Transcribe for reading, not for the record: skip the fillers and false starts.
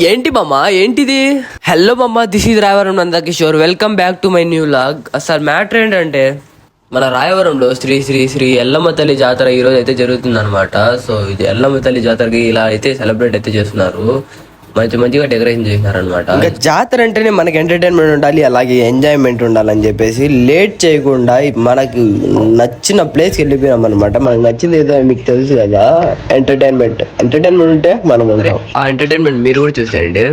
ఏంటి మామ ఏంటిది? హలో మామ, this is Rayavaram Nandakishore. Welcome back to my new log. అసలు మ్యాటర్ ఏంటంటే మన రాయవరంలో శ్రీ శ్రీ శ్రీ ఎల్లమ్మ తల్లి జాతర ఈ రోజు అయితే జరుగుతుంది అనమాట. సో ఇది ఎల్లమ్మ తల్లి జాతరకి ఇలా అయితే సెలబ్రేట్ అయితే చేస్తున్నారు. మంచిగా డెకరేషన్ చేసినారు అనమాట. ఇంకా జాతర అంటేనే మనకి ఎంటర్టైన్మెంట్ ఉండాలి, అలాగే ఎంజాయ్మెంట్ ఉండాలని చెప్పేసి లేట్ చేయకుండా మనకి నచ్చిన ప్లేస్కి వెళ్ళిపోయినాం అనమాట. మనకు నచ్చింది ఏదో మీకు తెలుసు కదా, ఎంటర్టైన్మెంట్ ఉంటే మనం ఉంటాం. ఆ ఎంటర్టైన్మెంట్ మీరు కూడా చూసేయండి.